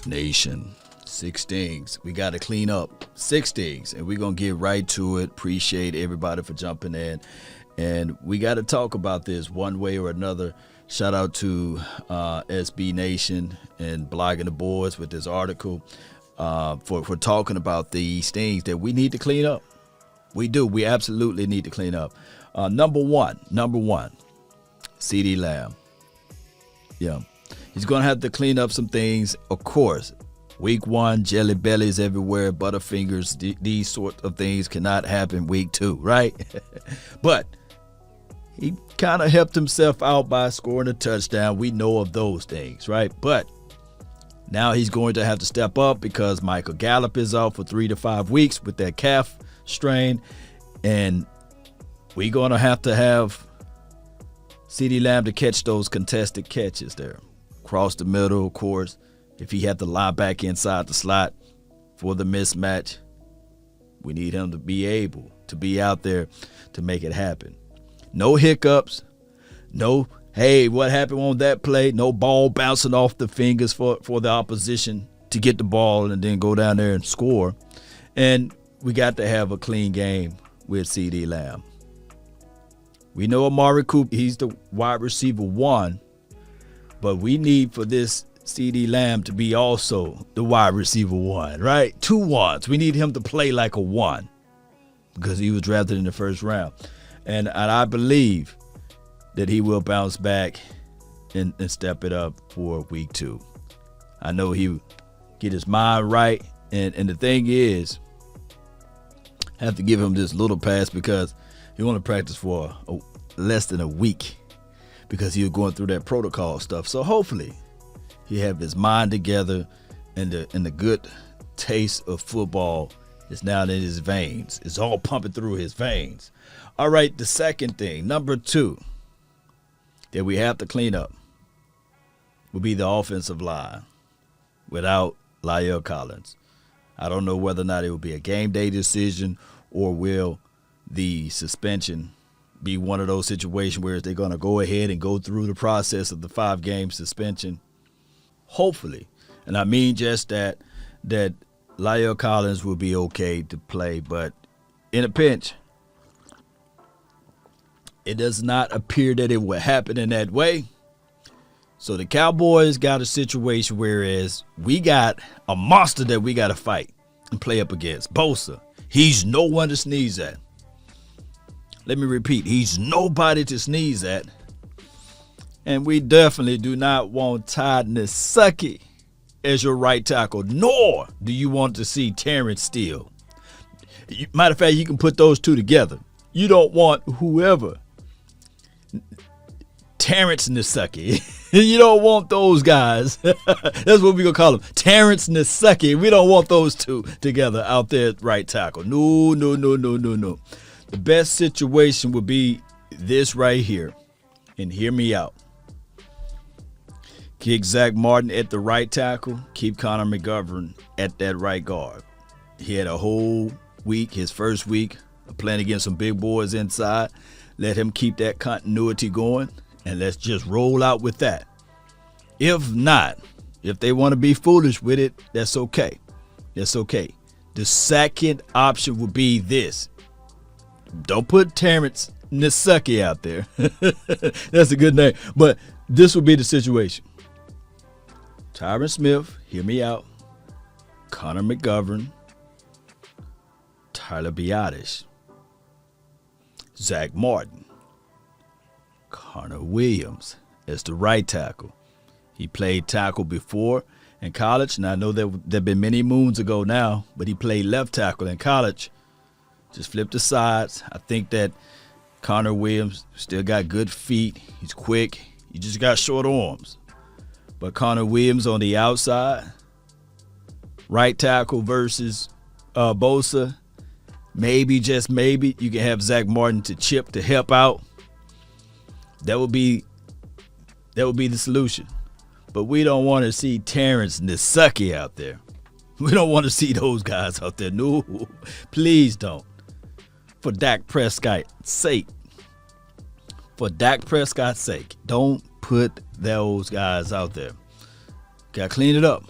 Nation. 6 things. We got to clean up 6 things, and we're going to get right to it. Appreciate everybody for jumping in. And we got to talk about this one way or another. Shout out to SB Nation and Blogging the Boards with this article for talking about these things that we need to clean up. We do. We absolutely need to clean up. Number one, CeeDee Lamb. Yeah. He's going to have to clean up some things, of course. Week 1, jelly bellies everywhere, butterfingers, these sorts of things cannot happen week 2, right? But he kind of helped himself out by scoring a touchdown. We know of those things, right? But now he's going to have to step up because Michael Gallup is out for 3 to 5 weeks with that calf strain. And we're going to have CeeDee Lamb to catch those contested catches there. Across the middle, of course. If he had to lie back inside the slot for the mismatch, we need him to be able to be out there to make it happen. No hiccups. No, hey, what happened on that play? No ball bouncing off the fingers for the opposition to get the ball and then go down there and score. And we got to have a clean game with CeeDee Lamb. We know Amari Cooper, he's the wide receiver 1, but we need for this CeeDee Lamb to be also the wide receiver 1, right? 2 ones. We need him to play like a 1 because he was drafted in the first round. And I believe that he will bounce back and step it up for week 2. I know he will get his mind right. And the thing is, I have to give him this little pass because he only practiced for less than a week because he was going through that protocol stuff. So hopefully he have his mind together, and the good taste of football is now in his veins. It's all pumping through his veins. All right, the second thing, number 2, that we have to clean up will be the offensive line without La'el Collins. I don't know whether or not it will be a game day decision or will the suspension be one of those situations where they're going to go ahead and go through the process of the 5-game suspension. Hopefully, and I mean just that La'el Collins will be okay to play, but in a pinch, it does not appear that it will happen in that way. So the Cowboys got a situation whereas we got a monster that we got to fight and play up against. Bosa, he's no one to sneeze at. Let me repeat, he's nobody to sneeze at. And we definitely do not want Todd Nsekhe as your right tackle, nor do you want to see Terrence Steele. Matter of fact, you can put those two together. You don't want whoever. Terrence Nsekhe. You don't want those guys. That's what we're going to call them. Terrence Nsekhe. We don't want those two together out there at right tackle. No. The best situation would be this right here. And hear me out. Kick Zack Martin at the right tackle. Keep Connor McGovern at that right guard. He had a whole week, his first week, of playing against some big boys inside. Let him keep that continuity going, and let's just roll out with that. If not, if they want to be foolish with it, that's okay. That's okay. The second option would be this. Don't put Terrence Nsekhe out there. That's a good name. But this would be the situation. Tyron Smith, hear me out. Connor McGovern, Tyler Biadasz, Zack Martin, Connor Williams as the right tackle. He played tackle before in college, and I know that there have been many moons ago now, but he played left tackle in college. Just flip the sides. I think that Connor Williams still got good feet. He's quick. He just got short arms. But Connor Williams on the outside, right tackle versus Bosa, maybe, just maybe, you can have Zack Martin to chip to help out. That would be the solution. But we don't want to see Terrence Nsekhe out there. We don't want to see those guys out there. No, please don't. For Dak Prescott's sake. For Dak Prescott's sake, don't put those guys out there. Got to clean it up.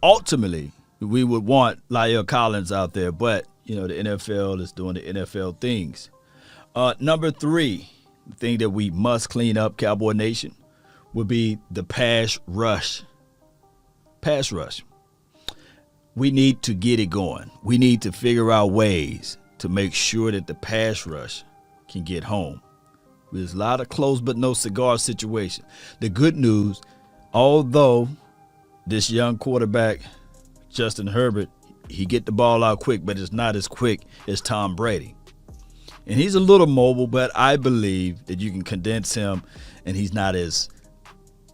ultimately, we would want La'el Collins out there, but, the NFL is doing the NFL things. Number 3, the thing that we must clean up, Cowboy Nation, would be the pass rush. Pass rush. We need to get it going. We need to figure out ways to make sure that the pass rush can get home. There's a lot of close but no cigar situation. The good news, although this young quarterback, Justin Herbert, he get the ball out quick, but it's not as quick as Tom Brady. And he's a little mobile, but I believe that you can condense him and he's not as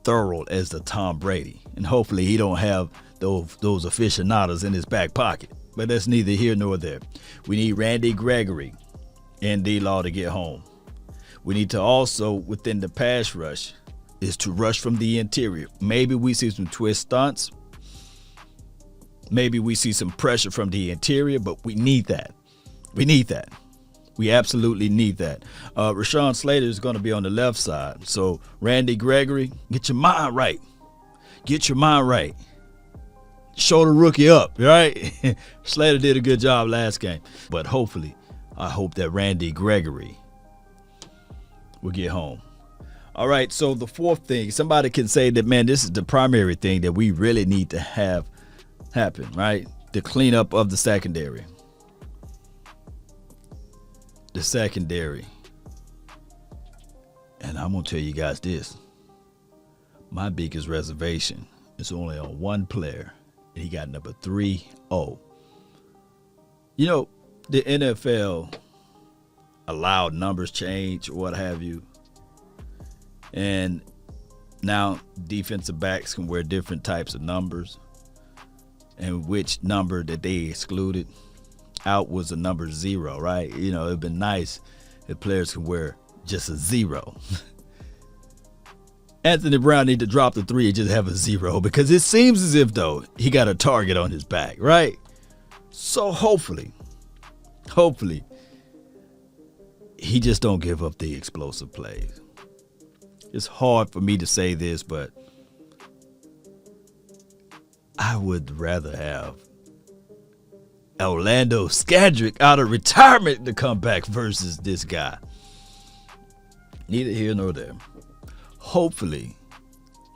thorough as the Tom Brady. And hopefully he don't have those aficionados in his back pocket. But that's neither here nor there. We need Randy Gregory and D-Law to get home. We need to also, within the pass rush, is to rush from the interior. Maybe we see some twist stunts. Maybe we see some pressure from the interior, but we need that. We need that. We absolutely need that. Rashawn Slater is going to be on the left side. So, Randy Gregory, get your mind right. Get your mind right. Show the rookie up, right? Slater did a good job last game. But hopefully, I hope that Randy Gregory will get home. All right, so the fourth thing, somebody can say that, man, this is the primary thing that we really need to have happen, right? The cleanup of the secondary. The secondary. And I'm going to tell you guys this. My biggest reservation is only on one player, and he got number 3-0. The NFL allowed numbers change or what have you. And now defensive backs can wear different types of numbers. And which number that they excluded out was a number 0, right? It'd been nice if players could wear just a 0. Anthony Brown need to drop the 3 and just have a 0 because it seems as if, though, he got a target on his back, right? So hopefully, he just don't give up the explosive plays. It's hard for me to say this, but I would rather have Orlando Skadrick out of retirement to come back versus this guy. Neither here nor there. Hopefully,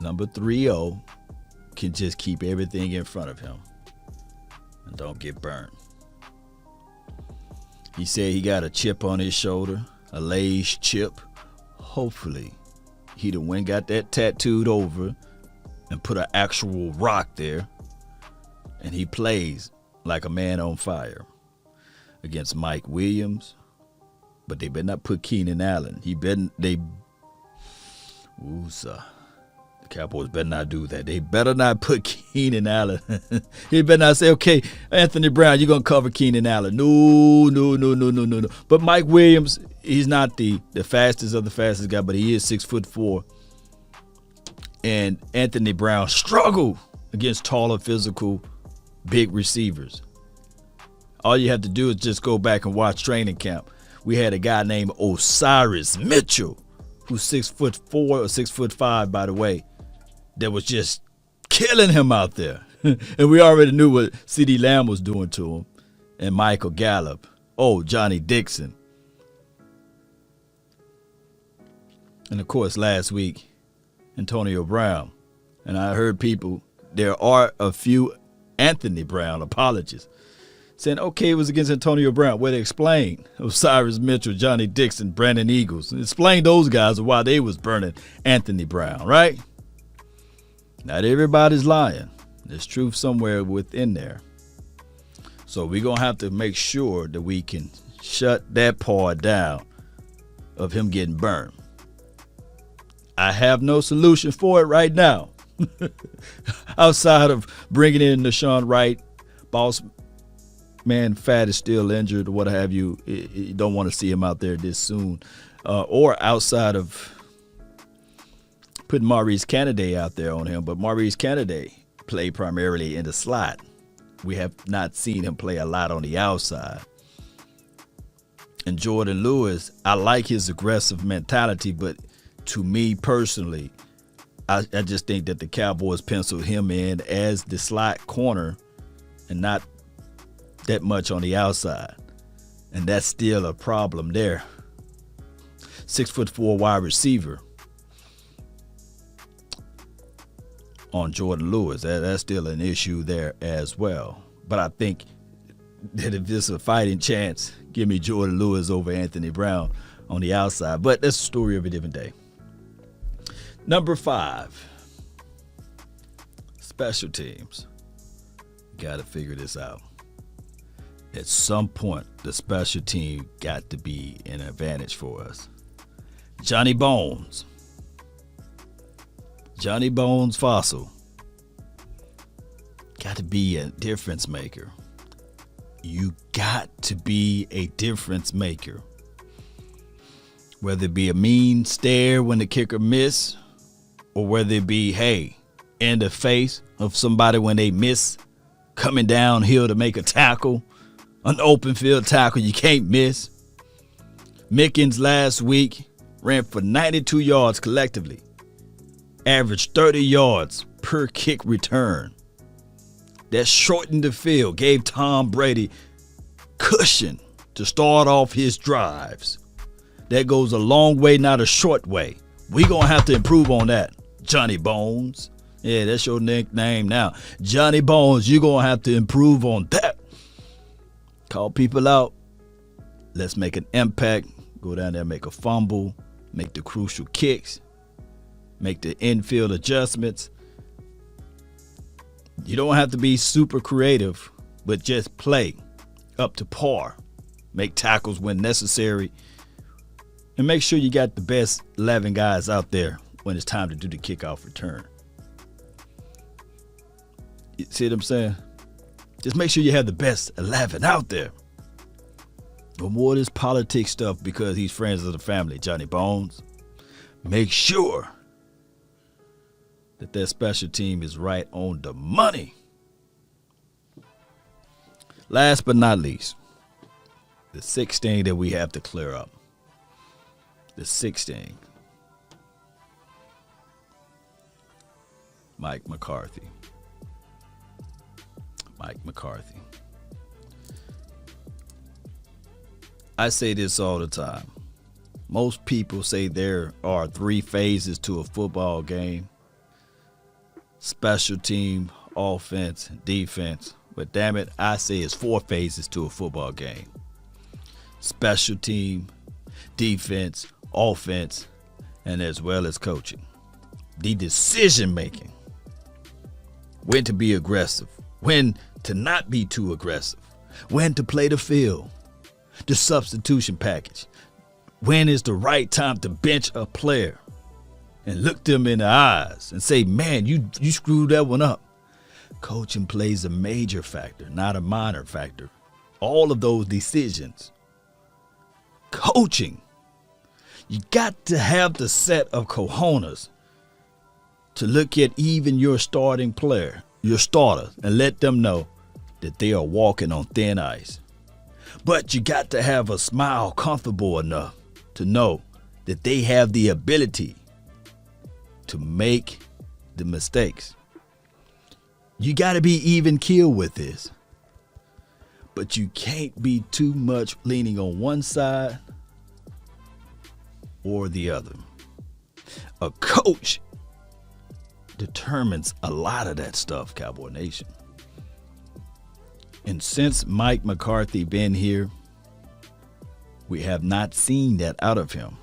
number 3-0 can just keep everything in front of him and don't get burned. He said he got a chip on his shoulder, a Lay's chip. Hopefully, he done went got that tattooed over and put an actual rock there, and he plays like a man on fire against Mike Williams. But they better not put Keenan Allen. The Cowboys better not do that. They better not put Keenan Allen. He better not say, okay, Anthony Brown, you're going to cover Keenan Allen. No. But Mike Williams, he's not the fastest of the fastest guy, but he is 6'4". And Anthony Brown struggled against taller, physical, big receivers. All you have to do is just go back and watch training camp. We had a guy named Osiris Mitchell, who's 6'4" or 6'5", by the way, that was just killing him out there. And we already knew what CeeDee Lamb was doing to him. And Michael Gallup. Oh, Johnny Dixon. And, of course, last week, Antonio Brown. And I heard people, there are a few Anthony Brown apologists saying, okay, it was against Antonio Brown. Well, they explained Osiris Mitchell, Johnny Dixon, Brandon Eagles. Explain those guys why they was burning Anthony Brown, right? Not everybody's lying. There's truth somewhere within there. So we're going to have to make sure that we can shut that part down of him getting burned. I have no solution for it right now. Outside of bringing in Deshaun Wright, boss man Fat is still injured or what have you. You don't want to see him out there this soon. Or outside of putting Maurice Canady out there on him. But Maurice Canady played primarily in the slot. We have not seen him play a lot on the outside. And Jordan Lewis, I like his aggressive mentality, but to me personally, I just think that the Cowboys penciled him in as the slot corner and not that much on the outside. And that's still a problem there. 6'4" wide receiver on Jordan Lewis. That's still an issue there as well. But I think that if it's a fighting chance, give me Jordan Lewis over Anthony Brown on the outside. But that's the story of a different day. Number 5, special teams. Got to figure this out. At some point, the special team got to be an advantage for us. Johnny Bones Fossil got to be a difference maker. You got to be a difference maker. Whether it be a mean stare when the kicker miss, or whether it be, hey, in the face of somebody when they miss, coming downhill to make a tackle, an open field tackle you can't miss. Mickens last week ran for 92 yards collectively, averaged 30 yards per kick return. That shortened the field, gave Tom Brady cushion to start off his drives. That goes a long way, not a short way. We're going to have to improve on that, Johnny Bones. Yeah, that's your nickname now. Johnny Bones, you're going to have to improve on that. Call people out. Let's make an impact. Go down there, make a fumble, make the crucial kicks, make the infield adjustments. You don't have to be super creative, but just play up to par. Make tackles when necessary. And make sure you got the best 11 guys out there when it's time to do the kickoff return. You see what I'm saying? Just make sure you have the best 11 out there. No more of this politics stuff because he's friends of the family, Johnny Bones. Make sure that their special team is right on the money. Last but not least, the 6th thing that we have to clear up. The 6th thing. Mike McCarthy. I say this all the time. Most people say there are 3 phases to a football game. Special team, offense, defense. But damn it, I say it's 4 phases to a football game. Special team, defense, offense, and as well as coaching. The decision making. When to be aggressive. When to not be too aggressive. When to play the field. The substitution package. When is the right time to bench a player and look them in the eyes and say, man, you screwed that one up. Coaching plays a major factor, not a minor factor. All of those decisions. Coaching. You got to have the set of cojones to look at even your starting player, your starter, and let them know that they are walking on thin ice. But you got to have a smile comfortable enough to know that they have the ability to make the mistakes. You got to be even keel with this. But you can't be too much leaning on one side or the other. A coach determines a lot of that stuff, Cowboy Nation. And since Mike McCarthy been here, we have not seen that out of him.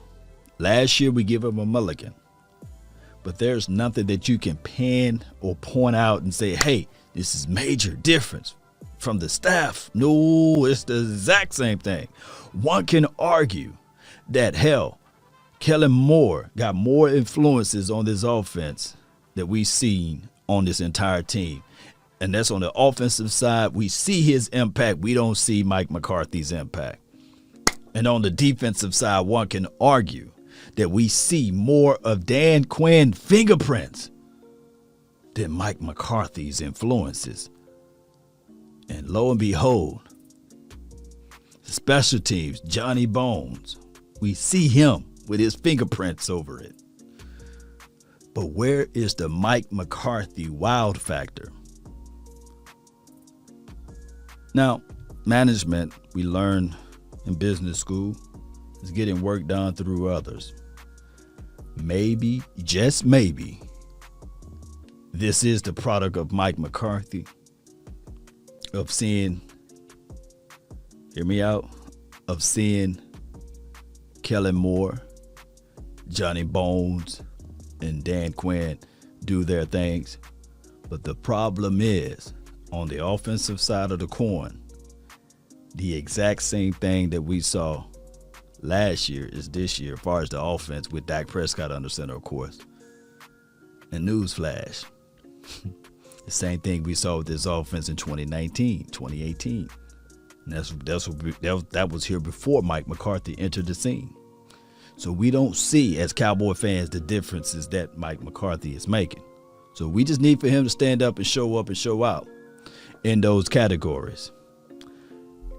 Last year we give him a mulligan. But there's nothing that you can pin or point out and say, hey, this is major difference from the staff. No, it's the exact same thing. One can argue that, hell, Kellen Moore got more influences on this offense that we've seen on this entire team. And that's on the offensive side. We see his impact. We don't see Mike McCarthy's impact. And on the defensive side, one can argue that we see more of Dan Quinn fingerprints than Mike McCarthy's influences. And lo and behold, special teams, Johnny Bones, we see him with his fingerprints over it. But where is the Mike McCarthy wild factor? Now, management, we learn in business school, is getting work done through others. Maybe, just maybe, this is the product of Mike McCarthy, of seeing, hear me out, of seeing Kellen Moore, Johnny Bones, and Dan Quinn do their things. But the problem is, on the offensive side of the coin, the exact same thing that we saw last year is this year as far as the offense, with Dak Prescott under center, of course. And newsflash, the same thing we saw with this offense in 2019, 2018. And that was here before Mike McCarthy entered the scene. So we don't see, as Cowboy fans, the differences that Mike McCarthy is making. So we just need for him to stand up and show out in those categories.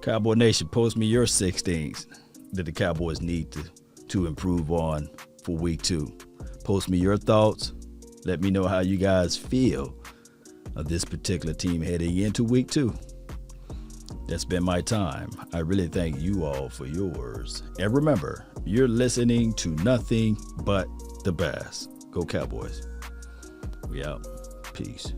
Cowboy Nation, post me your 6 things that the Cowboys need to improve on for week 2. Post me your thoughts. Let me know how you guys feel of this particular team heading into week 2. That's been my time. I really thank you all for yours. And remember, you're listening to nothing but the best. Go Cowboys. We out. Peace.